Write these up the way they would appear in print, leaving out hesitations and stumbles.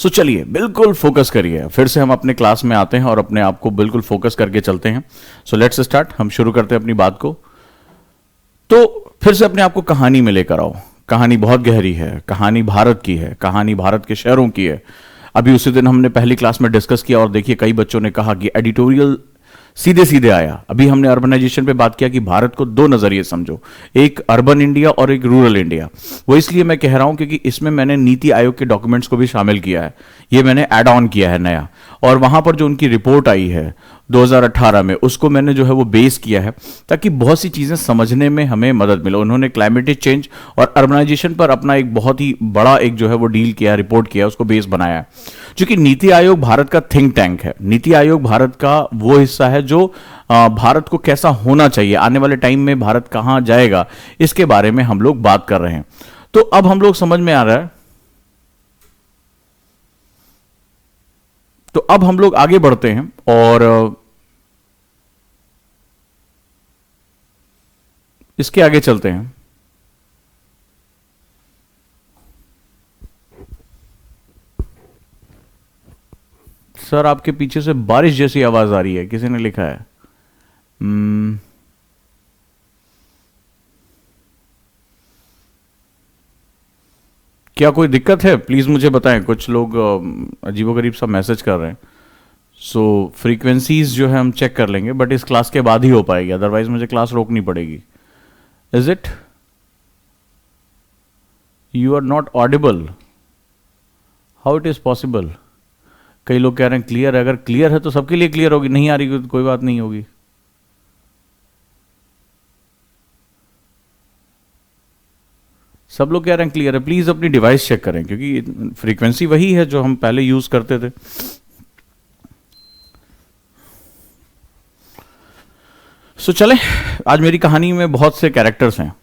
सो चलिए बिल्कुल फोकस करिए, फिर से हम अपने क्लास में आते हैं और अपने आप को बिल्कुल फोकस करके चलते हैं। सो लेट्स स्टार्ट, हम शुरू करते हैं अपनी बात को। तो फिर से अपने आप को कहानी में लेकर आओ। कहानी बहुत गहरी है, कहानी भारत की है, कहानी भारत के शहरों की है। अभी उसी दिन हमने पहली क्लास में डिस्कस किया और देखिए कई बच्चों ने कहा कि एडिटोरियल सीधे सीधे आया। अभी हमने अर्बनाइजेशन पे बात किया कि भारत को दो नजरिए समझो, एक अर्बन इंडिया और एक रूरल इंडिया। वो इसलिए मैं कह रहा हूं क्योंकि इसमें मैंने नीति आयोग के डॉक्यूमेंट्स को भी शामिल किया है, ये मैंने ऐड ऑन किया है नया। और वहां पर जो उनकी रिपोर्ट आई है 2018 में, उसको मैंने जो है वो बेस किया है ताकि बहुत सी चीजें समझने में हमें मदद मिले। उन्होंने क्लाइमेटिक चेंज और अर्बनाइजेशन पर अपना एक बहुत ही बड़ा एक जो है वो डील किया, रिपोर्ट किया, उसको बेस बनाया है। क्योंकि नीति आयोग भारत का थिंक टैंक है, नीति आयोग भारत का वो हिस्सा है जो भारत को कैसा होना चाहिए, आने वाले टाइम में भारत कहां जाएगा, इसके बारे में हम लोग बात कर रहे हैं। तो अब हम लोग समझ में आ रहा है, तो अब हम लोग आगे बढ़ते हैं और इसके आगे चलते हैं। सर आपके पीछे से बारिश जैसी आवाज आ रही है, किसी ने लिखा है। क्या कोई दिक्कत है? प्लीज मुझे बताएं। कुछ लोग अजीबोगरीब सा मैसेज कर रहे हैं। सो फ्रीक्वेंसीज जो है हम चेक कर लेंगे, बट इस क्लास के बाद ही हो पाएगी, अदरवाइज मुझे क्लास रोकनी पड़ेगी। Is it? You are not audible, how it is possible? कई लोग कह रहे हैं क्लियर है। अगर क्लियर है तो सबके लिए क्लियर होगी, नहीं आ रही तो कोई बात नहीं होगी। सब लोग कह रहे हैं क्लियर है। प्लीज अपनी डिवाइस चेक करें क्योंकि फ्रीक्वेंसी वही है जो हम पहले यूज करते थे। सो चले, आज मेरी कहानी में बहुत से कैरेक्टर्स हैं।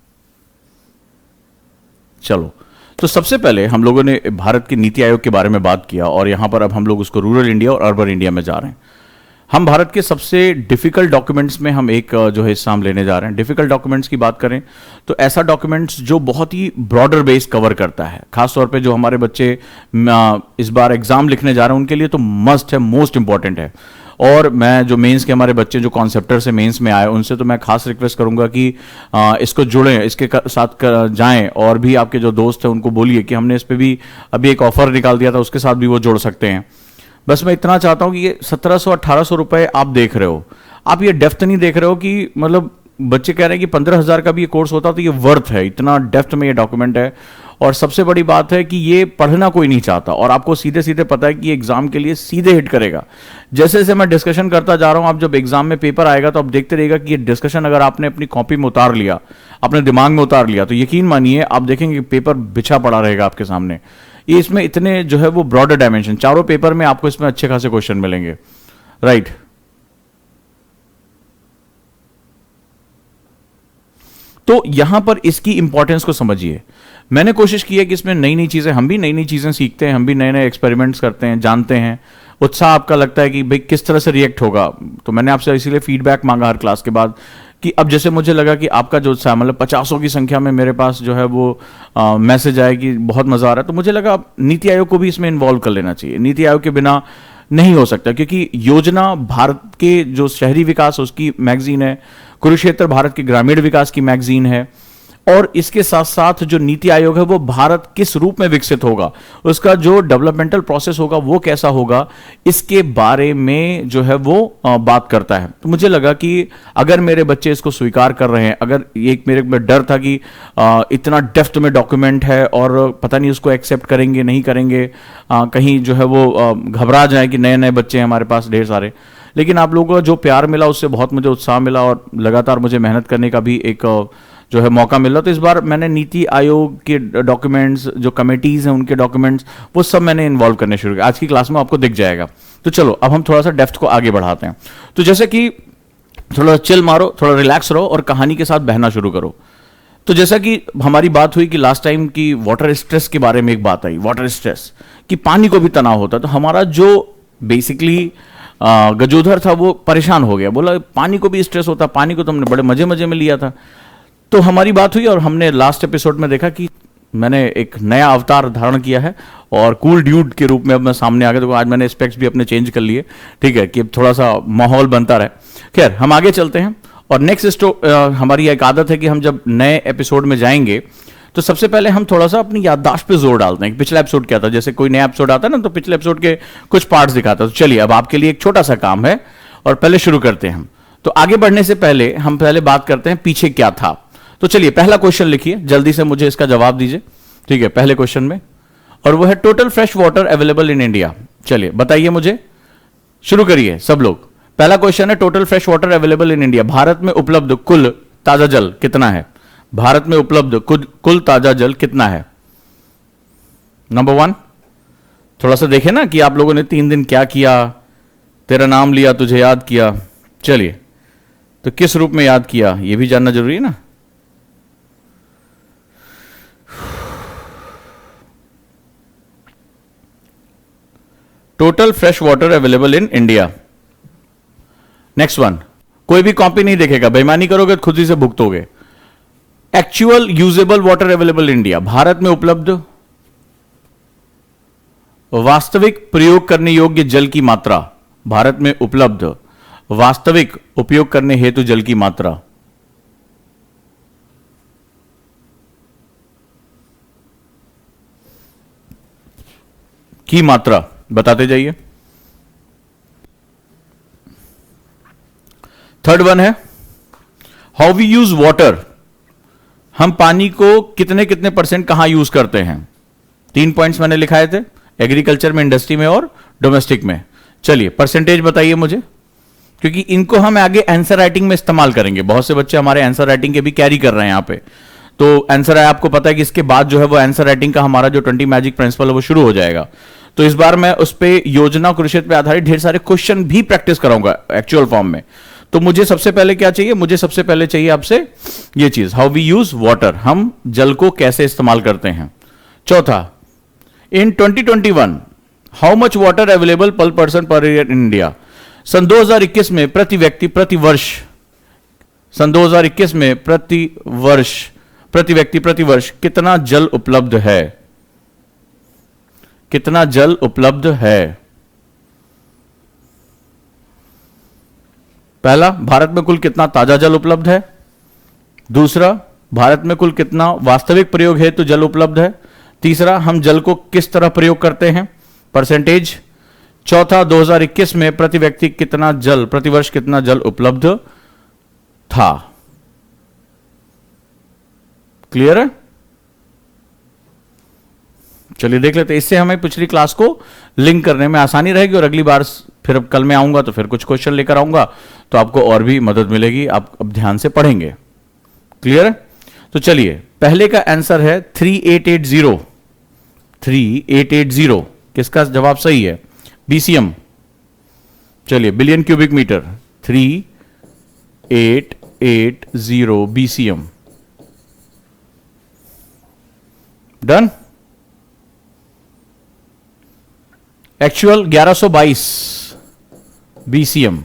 चलो, तो सबसे पहले हम लोगों ने भारत के नीति आयोग के बारे में बात किया और यहां पर अब हम लोग उसको रूरल इंडिया और अर्बन इंडिया में जा रहे हैं। हम भारत के सबसे डिफिकल्ट डॉक्यूमेंट्स में हम एक जो है हिस्सा हम लेने जा रहे हैं। डिफिकल्ट डॉक्यूमेंट्स की बात करें तो ऐसा डॉक्यूमेंट्स जो बहुत ही ब्रॉडर बेस कवर करता है, खासतौर पे जो हमारे बच्चे इस बार एग्जाम लिखने जा रहे हैं उनके लिए तो मस्ट है, मोस्ट इंपॉर्टेंट है। और मैं जो मेंस के हमारे बच्चे जो कॉन्सेप्टर से मेंस में आए उनसे तो मैं खास रिक्वेस्ट करूंगा कि इसको जुड़ें, इसके साथ जाएं और भी आपके जो दोस्त हैं उनको बोलिए कि हमने इस पर भी अभी एक ऑफर निकाल दिया था, उसके साथ भी वो जुड़ सकते हैं। बस मैं इतना चाहता हूं कि ये 1700-1800 रुपए आप देख रहे हो, आप ये डेप्थ नहीं देख रहे हो कि मतलब बच्चे कह रहे हैं कि 15,000 का भी ये कोर्स होता तो ये वर्थ है, इतना डेप्थ में ये डॉक्यूमेंट है। और सबसे बड़ी बात है कि ये पढ़ना कोई नहीं चाहता और आपको सीधे सीधे पता है कि एग्जाम के लिए सीधे हिट करेगा। जैसे जैसे मैं डिस्कशन करता जा रहा हूं, आप जब एग्जाम में पेपर आएगा तो आप देखते रहिएगा कि ये डिस्कशन अगर आपने अपनी कॉपी में उतार लिया, अपने दिमाग में उतार लिया, तो यकीन मानिए आप देखेंगे पेपर बिछा पड़ा रहेगा आपके सामने। ये इसमें इतने जो है वो ब्रॉडर डायमेंशन, चारों पेपर में आपको इसमें अच्छे खासे क्वेश्चन मिलेंगे, राइट। तो यहां पर इसकी इंपॉर्टेंस को समझिए। मैंने कोशिश की है कि इसमें नई नई चीजें, हम भी नई नई चीजें सीखते हैं, हम भी नए नए एक्सपेरिमेंट्स करते हैं, जानते हैं। उत्साह आपका लगता है कि भाई किस तरह से रिएक्ट होगा, तो मैंने आपसे इसीलिए फीडबैक मांगा हर क्लास के बाद कि अब जैसे मुझे लगा कि आपका जो उत्साह, मतलब 50 की संख्या में मेरे पास जो है वो मैसेज आए कि बहुत मजा आ रहा है, तो मुझे लगा नीति आयोग को भी इसमें इन्वॉल्व कर लेना चाहिए। नीति आयोग के बिना नहीं हो सकता क्योंकि योजना भारत के जो शहरी विकास उसकी मैगजीन है, कुरुक्षेत्र भारत के ग्रामीण विकास की मैगजीन है, और इसके साथ साथ जो नीति आयोग है वो भारत किस रूप में विकसित होगा, उसका जो डेवलपमेंटल प्रोसेस होगा वो कैसा होगा, इसके बारे में जो है वो बात करता है। तो मुझे लगा कि अगर मेरे बच्चे इसको स्वीकार कर रहे हैं, अगर एक मेरे में डर था कि इतना डेप्थ में डॉक्यूमेंट है और पता नहीं उसको एक्सेप्ट करेंगे नहीं करेंगे, कहीं जो है वो घबरा जाए कि नए नए बच्चे हैं हमारे पास ढेर सारे, लेकिन आप लोगों का जो प्यार मिला उससे बहुत मुझे उत्साह मिला और लगातार मुझे मेहनत करने का भी एक जो है मौका मिल रहा। तो इस बार मैंने नीति आयोग के डॉक्यूमेंट्स, जो कमेटीज हैं उनके डॉक्यूमेंट्स, वो सब मैंने इन्वॉल्व करने शुरू किया। आज की क्लास में आपको दिख जाएगा। तो चलो अब हम थोड़ा सा डेप्थ को आगे बढ़ाते हैं। तो जैसे कि थोड़ा चिल मारो, थोड़ा रिलैक्स रहो और कहानी के साथ बहना शुरू करो। तो जैसा कि हमारी बात हुई कि लास्ट टाइम की वाटर स्ट्रेस के बारे में एक बात आई, वाटर स्ट्रेस कि पानी को भी तनाव होता है। तो हमारा जो बेसिकली गजोधर था वो परेशान हो गया, बोला पानी को भी स्ट्रेस होता, पानी को तो हमने बड़े मजे मजे में लिया था। तो हमारी बात हुई और हमने लास्ट एपिसोड में देखा कि मैंने एक नया अवतार धारण किया है और कूल ड्यूड के रूप में अब मैं सामने आ गया, तो आज मैंने स्पेक्स भी अपने चेंज कर लिए, ठीक है, कि थोड़ा सा माहौल बनता रहे। खैर, हम आगे चलते हैं और नेक्स्ट हमारी एक आदत है कि हम जब नए एपिसोड में जाएंगे तो सबसे पहले हम थोड़ा सा अपनी याददाश्त पे जोर डालते हैं कि पिछला एपिसोड क्या था। जैसे कोई नया एपिसोड आता है ना, तो पिछले एपिसोड के कुछ पार्ट्स दिखाता है। तो चलिए, अब आपके लिए एक छोटा सा काम है और पहले शुरू करते हैं हम। तो आगे बढ़ने से पहले हम पहले बात करते हैं पीछे क्या था। तो चलिए, पहला क्वेश्चन लिखिए, जल्दी से मुझे इसका जवाब दीजिए, ठीक है, पहले क्वेश्चन में, और वो है total fresh water available in India. चलिए बताइए मुझे, शुरू करिए सब लोग। पहला क्वेश्चन है total fresh water available in India, Bharat में उपलब्ध कुल ताजा जल कितना है? भारत में उपलब्ध कुल ताजा जल कितना है? नंबर 1। थोड़ा सा देखें ना कि आप लोगों ने 3 दिन क्या किया। तेरा नाम लिया, तुझे याद किया। चलिए, तो किस रूप में याद किया यह भी जानना जरूरी है ना। Total fresh water available in India. Next one, कोई भी कॉपी नहीं देखेगा, बेईमानी करोगे तो खुद ही से भुगतोगे। Actual usable water available India, Bharat में उपलब्ध वास्तविक प्रयोग करने योग्य जल की मात्रा। भारत में उपलब्ध वास्तविक उपयोग करने हेतु जल की मात्रा। की मात्रा बताते जाइए। थर्ड वन है हाउ वी यूज वाटर, हम पानी को कितने कितने % कहां यूज करते हैं। 3 पॉइंट्स मैंने लिखाए थे, एग्रीकल्चर में, इंडस्ट्री में और डोमेस्टिक में। चलिए परसेंटेज बताइए मुझे, क्योंकि इनको हम आगे आंसर राइटिंग में इस्तेमाल करेंगे। बहुत से बच्चे हमारे आंसर राइटिंग के भी कैरी कर रहे हैं यहां पे। तो आंसर है, आपको पता है कि इसके बाद जो है वो आंसर राइटिंग का हमारा जो 20 मैजिक प्रिंसिपल है वो शुरू हो जाएगा। तो इस बार मैं उस पर योजना कृषि पे आधारित ढेर सारे क्वेश्चन भी प्रैक्टिस कराऊंगा एक्चुअल फॉर्म में। तो मुझे सबसे पहले क्या चाहिए? मुझे सबसे पहले चाहिए आपसे ये चीज, हाउ वी यूज वाटर, हम जल को कैसे इस्तेमाल करते हैं। चौथा, in 2021 how much water available per person per year in India. सन 2021 में प्रति व्यक्ति प्रति वर्ष, सन 2021 में प्रति व्यक्ति प्रति वर्ष कितना जल उपलब्ध है? कितना जल उपलब्ध है? पहला, भारत में कुल कितना ताजा जल उपलब्ध है। दूसरा, भारत में कुल कितना वास्तविक प्रयोग हेतु जल उपलब्ध है। तीसरा, हम जल को किस तरह प्रयोग करते हैं, परसेंटेज। चौथा, 2021 में प्रति व्यक्ति कितना जल, प्रति वर्ष कितना जल उपलब्ध था। क्लियर है? चलिए देख लेते हैं, इससे हमें पिछली क्लास को लिंक करने में आसानी रहेगी और अगली बार फिर कल मैं आऊंगा तो फिर कुछ क्वेश्चन लेकर आऊंगा, तो आपको और भी मदद मिलेगी, आप अब ध्यान से पढ़ेंगे। क्लियर है? तो चलिए, पहले का आंसर है 3880। 3880 किसका जवाब सही है? बीसीएम। चलिए, billion cubic metre, 3880 BCM. Done. Actual 1122 BCM.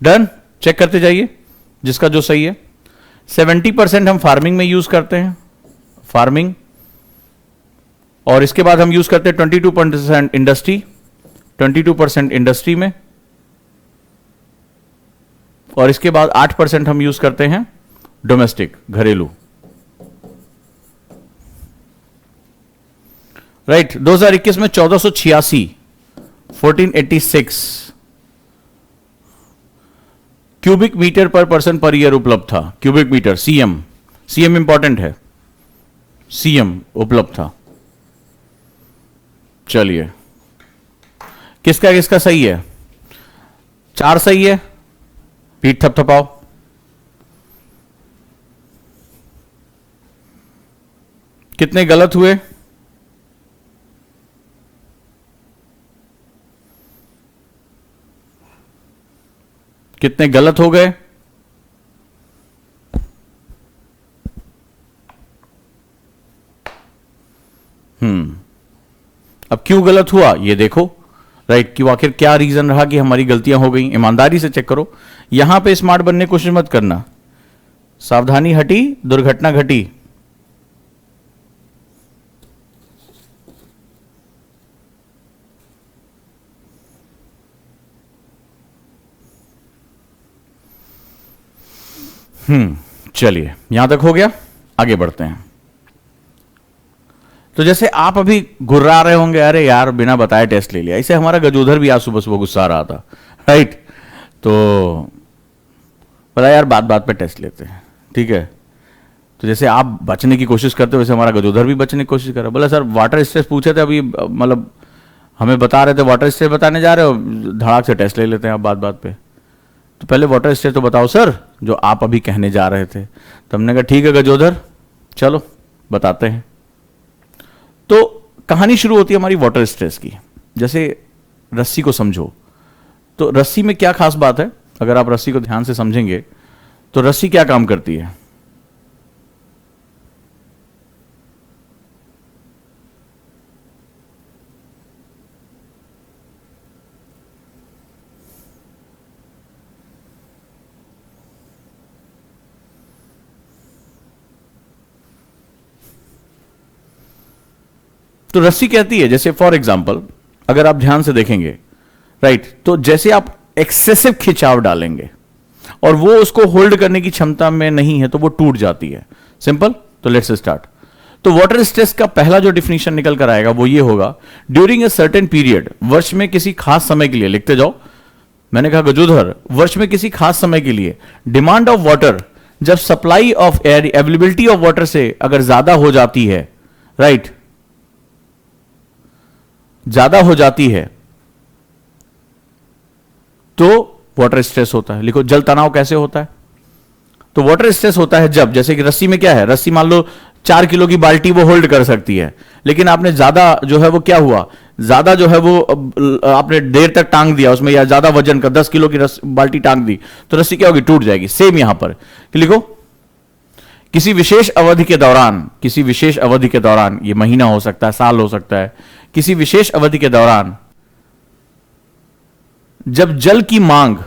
Done. Check करते जाइए जिसका जो सही है। 70% हम फार्मिंग में यूज करते हैं, फार्मिंग, और इसके बाद हम यूज करते हैं 22% इंडस्ट्री, 22% इंडस्ट्री में, और इसके बाद 8% हम यूज करते हैं डोमेस्टिक, घरेलू। राइट। 2021 में 1486 1486 cubic metre per person per year उपलब्ध था। Cubic metre, CM, CM important है, सीएम उपलब्ध था। चलिए, किसका किसका सही है? 4 सही है, पीठ थपथपाओ। कितने गलत हुए? कितने गलत हो गए? अब क्यों गलत हुआ ये देखो। राइट, क्यों, आखिर क्या रीजन रहा कि हमारी गलतियां हो गई? ईमानदारी से चेक करो। यहां पे स्मार्ट बनने की कोशिश मत करना। सावधानी हटी, दुर्घटना घटी। चलिए यहां तक हो गया, आगे बढ़ते हैं। तो जैसे आप अभी घुर्रा रहे होंगे, अरे यार बिना बताए टेस्ट ले लिया, इसे हमारा गजोधर भी आज सुबह सुबह गुस्सा आ रहा था, राइट। तो बोला यार बात बात पे टेस्ट लेते हैं, ठीक है। तो जैसे आप बचने की कोशिश करते हो वैसे हमारा गजोधर भी बचने की कोशिश कर रहा है। बोला सर वाटर स्ट्रेस पूछे थे अभी, मतलब हमें बता रहे थे वाटर स्ट्रेस बताने जा रहे हो, धड़ाक से टेस्ट ले लेते हैं आप बात बात पे। तो पहले वाटर स्ट्रेस तो बताओ सर जो आप अभी कहने जा रहे थे। तो हमने कहा ठीक है गजोधर, चलो बताते हैं। तो कहानी शुरू होती है हमारी वाटर स्ट्रेस की। जैसे रस्सी को समझो, तो रस्सी में क्या खास बात है, अगर आप रस्सी को ध्यान से समझेंगे तो रस्सी क्या काम करती है। तो रस्सी कहती है, जैसे फॉर एग्जाम्पल अगर आप ध्यान से देखेंगे, राइट, तो जैसे आप एक्सेसिव खिंचाव डालेंगे और वो उसको होल्ड करने की क्षमता में नहीं है तो वो टूट जाती है। सिंपल। तो लेट्स स्टार्ट। तो वाटर स्ट्रेस का पहला जो डिफिनेशन निकल कर आएगा वो ये होगा, ड्यूरिंग ए सर्टेन पीरियड, वर्ष में किसी खास समय के लिए, लिखते जाओ। मैंने कहा गजोधर, वर्ष में किसी खास समय के लिए डिमांड ऑफ वाटर, जब supply of air, availability of water से अगर ज्यादा हो जाती है, राइट, ज्यादा हो जाती है तो वाटर स्ट्रेस होता है। लिखो जल तनाव कैसे होता है। तो वाटर स्ट्रेस होता है जब, जैसे कि रस्सी में क्या है, रस्सी मान लो 4 किलो की बाल्टी वो होल्ड कर सकती है, लेकिन आपने ज्यादा जो है वो क्या हुआ, ज्यादा जो है वो आपने देर तक टांग दिया उसमें, या ज्यादा वजन का 10 किलो की बाल्टी टांग दी तो रस्सी क्या होगी, टूट जाएगी। सेम यहां पर लिखो, किसी विशेष अवधि के दौरान, किसी विशेष अवधि के दौरान, ये महीना हो सकता है, साल हो सकता है, किसी विशेष अवधि के दौरान जब जल की मांग,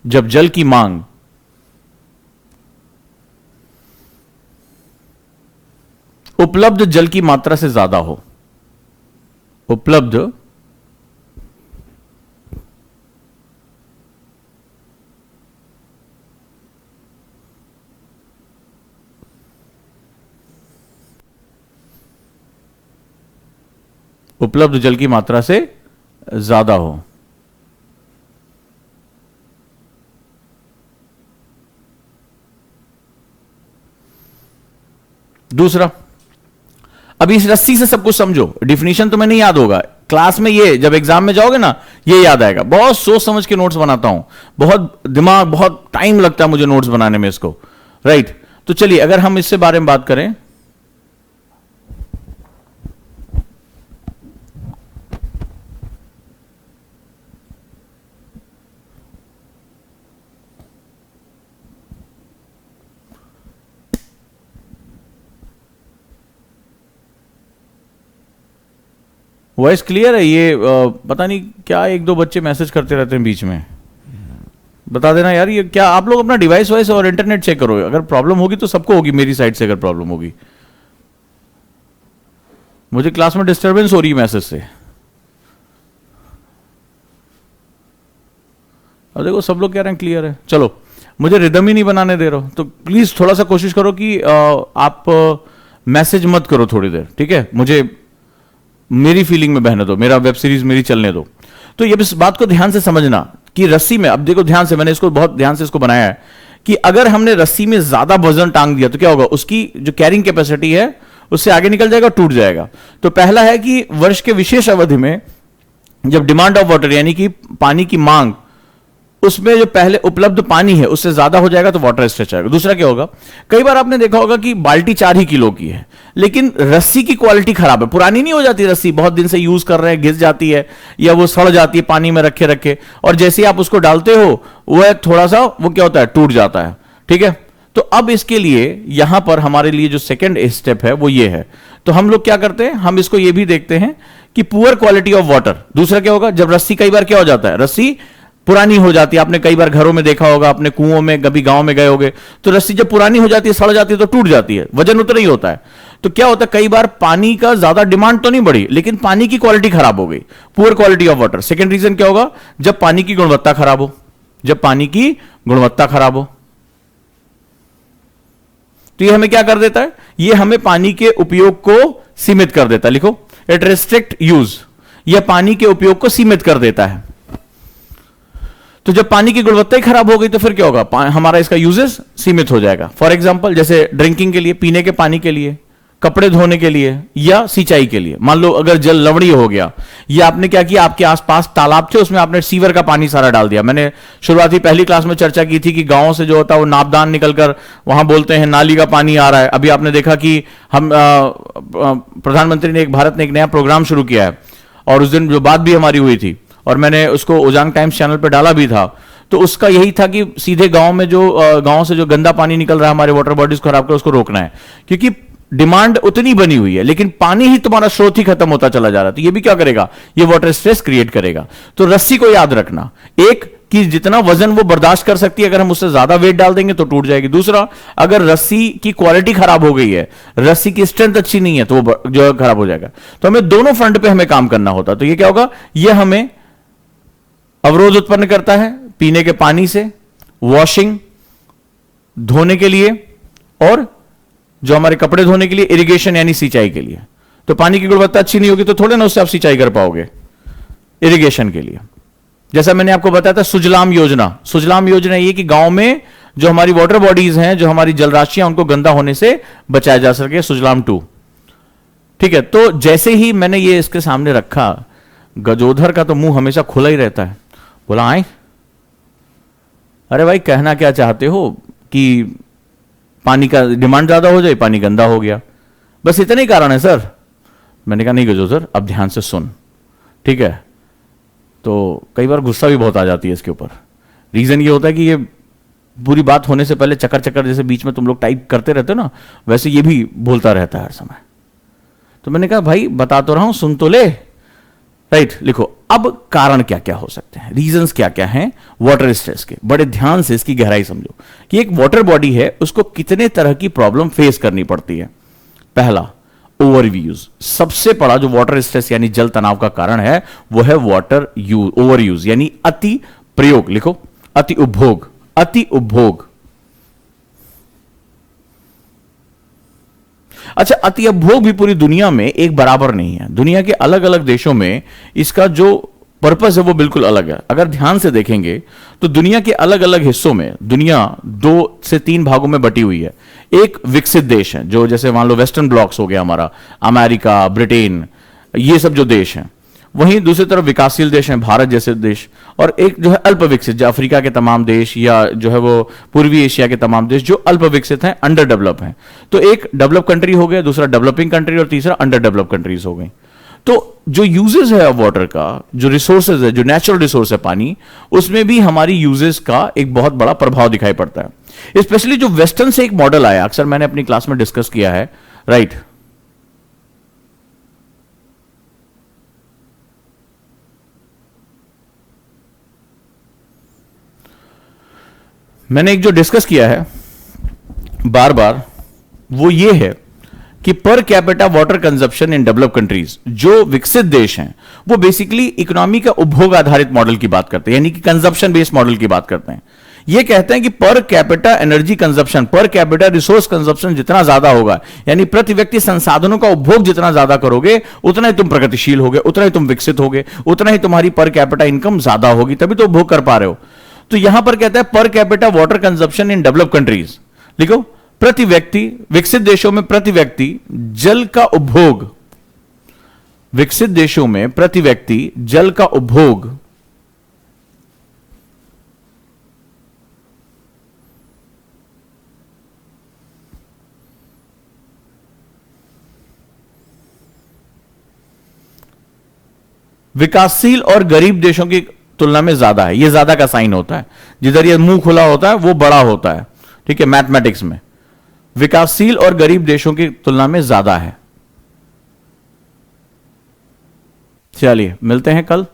जब जल की मांग उपलब्ध जल की मात्रा से ज्यादा हो, उपलब्ध उपलब्ध जल की मात्रा से ज्यादा हो। दूसरा, अभी इस रस्सी से सब कुछ समझो, डिफिनीशन तुम्हें नहीं याद होगा क्लास में, ये जब एग्जाम में जाओगे ना ये याद आएगा। बहुत सोच समझ के नोट्स बनाता हूं, बहुत दिमाग, बहुत टाइम लगता है मुझे नोट्स बनाने में इसको, राइट। तो चलिए अगर हम इससे बारे में बात करें, वॉइस क्लियर है। ये पता नहीं क्या एक दो बच्चे मैसेज करते रहते हैं बीच में, बता देना यार। ये क्या आप लोग अपना डिवाइस वाइस और इंटरनेट चेक करो, अगर प्रॉब्लम होगी तो सबको होगी, मेरी साइड से अगर प्रॉब्लम होगी। मुझे क्लास में डिस्टर्बेंस हो रही है मैसेज से। अब देखो सब लोग कह रहे हैं क्लियर है, चलो मुझे रिदम ही नहीं बनाने दे रहा हो, तो प्लीज थोड़ा सा कोशिश करो कि आप मैसेज मत करो थोड़ी देर, ठीक है। मुझे मेरी फीलिंग में बहने दो, मेरा वेब सीरीज मेरी चलने दो। तो ये इस बात को ध्यान से समझना कि रस्सी में, अब देखो ध्यान से, मैंने इसको बहुत ध्यान से इसको बनाया है कि अगर हमने रस्सी में ज्यादा वजन टांग दिया तो क्या होगा, उसकी जो कैरिंग कैपेसिटी है उससे आगे निकल जाएगा, टूट जाएगा। तो पहला है कि वर्ष के विशेष अवधि में जब डिमांड ऑफ वाटर यानी कि पानी की मांग, उसमें जो पहले उपलब्ध पानी है उससे ज्यादा हो जाएगा तो वाटर स्ट्रेस आएगा। दूसरा क्या होगा, कई बार आपने देखा होगा कि बाल्टी 4 ही किलो की है लेकिन रस्सी की क्वालिटी खराब है, पुरानी नहीं हो जाती रस्सी, बहुत दिन से यूज कर रहे हैं, घिस जाती है या वो सड़ जाती है पानी में रखे रखे, और जैसे ही आप उसको डालते हो वह थोड़ा सा वो क्या होता है, टूट जाता है, ठीक है। तो अब इसके लिए यहां पर हमारे लिए जो सेकेंड स्टेप है वो ये है। तो हम लोग क्या करते हैं, हम इसको ये भी देखते हैं कि पुअर क्वालिटी ऑफ वाटर। दूसरा क्या होगा, जब रस्सी कई बार क्या हो जाता है, रस्सी पुरानी हो जाती है, आपने कई बार घरों में देखा होगा, अपने कुओं में कभी गांव में गए होगे, तो रस्सी जब पुरानी हो जाती है, सड़ जाती है तो टूट जाती है, वजन उतना ही होता है। तो क्या होता है, कई बार पानी का ज्यादा डिमांड तो नहीं बढ़ी लेकिन पानी की क्वालिटी खराब हो गई, poor quality of water. Second reason क्या होगा, जब पानी की गुणवत्ता खराब हो, जब पानी की गुणवत्ता खराब हो। तो ये हमें क्या कर देता है, ये हमें पानी के उपयोग को सीमित कर देता है। लिखो, इट रिस्ट्रिक्ट यूज, यह पानी के उपयोग को सीमित कर देता है। तो जब पानी की गुणवत्ता ही खराब हो गई तो फिर क्या होगा, हमारा इसका यूजेस सीमित हो जाएगा। फॉर एग्जांपल, जैसे ड्रिंकिंग के लिए, पीने के पानी के लिए, कपड़े धोने के लिए या सिंचाई के लिए। मान लो अगर जल लवणीय हो गया, या आपने क्या किया, आपके आसपास तालाब थे, उसमें आपने सीवर का पानी सारा डाल दिया। मैंने शुरुआती पहली क्लास में चर्चा की थी कि गांव से जो होता है वो नापदान निकलकर वहां बोलते हैं नाली का पानी आ रहा है। अभी आपने देखा कि हम प्रधानमंत्री ने भारत ने एक नया प्रोग्राम शुरू किया है, और उस दिन जो बात भी हमारी हुई थी और मैंने उसको उजांग टाइम्स चैनल पर डाला भी था, तो उसका यही था कि सीधे गांव में जो गांव से जो गंदा पानी निकल रहा है हमारे वाटर बॉडीज को खराब कर, उसको रोकना है। क्योंकि डिमांड उतनी बनी हुई है, लेकिन पानी ही तुम्हारा स्रोत ही खत्म होता चला जा रहा है। तो ये भी क्या करेगा, ये वाटर स्ट्रेस क्रिएट करेगा। तो रस्सी को याद रखना, एक कि जितना वजन वो बर्दाश्त कर सकती है, अगर हम उससे ज्यादा वेट डाल देंगे तो टूट जाएगी। दूसरा, अगर रस्सी की क्वालिटी खराब हो गई है, रस्सी की स्ट्रेंथ अच्छी नहीं है, तो वो जो है खराब हो जाएगा। तो हमें दोनों फ्रंट पे हमें काम करना होता है। तो ये क्या होगा, ये हमें अवरोध उत्पन्न करता है पीने के पानी से, वॉशिंग धोने के लिए, और जो हमारे कपड़े धोने के लिए इरिगेशन यानी सिंचाई के लिए। तो पानी की गुणवत्ता अच्छी नहीं होगी तो थोड़े ना उससे आप सिंचाई कर पाओगे। इरिगेशन के लिए जैसा मैंने आपको बताया था सुजलाम योजना, सुजलाम योजना ये कि गांव में जो हमारी वाटर बॉडीज हैं, जो हमारी जलराशियां, उनको गंदा होने से बचाया जा सके, सुजलाम 2। ठीक है, तो जैसे ही मैंने ये इसके सामने रखा, गजोधर का तो मुंह हमेशा खुला ही रहता है। बोला, आए, अरे भाई कहना क्या चाहते हो कि पानी का डिमांड ज्यादा हो जाए, पानी गंदा हो गया, बस इतना ही कारण है सर। मैंने कहा नहीं गजोधर, अब ध्यान से सुन, ठीक है। तो कई बार गुस्सा भी बहुत आ जाती है इसके ऊपर। रीजन ये होता है कि ये पूरी बात होने से पहले चक्कर चक्कर जैसे बीच में तुम लोग टाइप करते रहते हो ना, वैसे ये भी बोलता रहता है हर समय। तो मैंने कहा भाई बता तो रहा हूं, सुन तो ले। राइट, लिखो अब कारण क्या क्या हो सकते हैं, रीजंस क्या क्या हैं वाटर स्ट्रेस के। बड़े ध्यान से इसकी गहराई समझो कि एक वाटर बॉडी है, उसको कितने तरह की प्रॉब्लम फेस करनी पड़ती है। पहला, ओवर यूज। सबसे बड़ा जो वाटर स्ट्रेस यानी जल तनाव का कारण है वो है वाटर यूज, ओवर यूज यानी अति प्रयोग। लिखो, अति उपभोग, अति उपभोग। अच्छा, अति उपभोग भी पूरी दुनिया में एक बराबर नहीं है। दुनिया के अलग अलग देशों में इसका जो पर्पस है वो बिल्कुल अलग है। अगर ध्यान से देखेंगे तो दुनिया के अलग अलग हिस्सों में दुनिया 2 से 3 भागों में बटी हुई है। एक विकसित देश है, जो जैसे मान लो वेस्टर्न ब्लॉक्स हो गया हमारा, अमेरिका, ब्रिटेन, ये सब जो देश हैं। वहीं दूसरी तरफ विकासशील देश हैं, भारत जैसे देश। और एक जो है अल्प विकसित, जो अफ्रीका के तमाम देश या जो है वो पूर्वी एशिया के तमाम देश जो अल्प विकसित हैं, अंडर डेवलप हैं। तो एक डेवलप कंट्री हो गया, दूसरा डेवलपिंग कंट्री, और तीसरा अंडर डेवलप कंट्रीज हो गई। तो जो यूजेस है वाटर का, जो रिसोर्सेज है, जो नेचुरल रिसोर्स है पानी, उसमें भी हमारी यूजेस का एक बहुत बड़ा प्रभाव दिखाई पड़ता है। स्पेशली जो वेस्टर्न से एक मॉडल आया, अक्सर मैंने अपनी क्लास में डिस्कस किया है। राइट, मैंने एक जो डिस्कस किया है बार बार, वो ये है कि पर कैपिटा वाटर कंजप्शन इन डेवलप कंट्रीज, जो विकसित देश हैं, वो बेसिकली इकोनॉमी का उपभोग आधारित मॉडल की बात करते हैं, यानी कि कंजप्शन बेस्ड मॉडल की बात करते हैं। ये कहते हैं कि per capita energy consumption, per capita resource consumption जितना ज्यादा होगा, यानी प्रति व्यक्ति संसाधनों का उपभोग जितना ज्यादा करोगे, उतना ही तुम प्रगतिशील होगे, उतना ही तुम विकसित होगे, उतना ही तुम्हारी पर कैपिटा इनकम ज्यादा होगी, तभी तो उपभोग कर पा रहे हो। तो यहां पर कहता है पर कैपिटा वाटर कंजप्शन इन डेवलप कंट्रीज। लिखो, प्रति व्यक्ति, विकसित देशों में प्रति व्यक्ति जल का उपभोग, विकसित देशों में प्रति व्यक्ति जल का उपभोग विकासशील और गरीब देशों की तुलना में ज्यादा है। यह ज्यादा का साइन होता है, जिधर यह मुंह खुला होता है वो बड़ा होता है। ठीक है, मैथमेटिक्स में विकासशील और गरीब देशों की तुलना में ज्यादा है। चलिए मिलते हैं कल।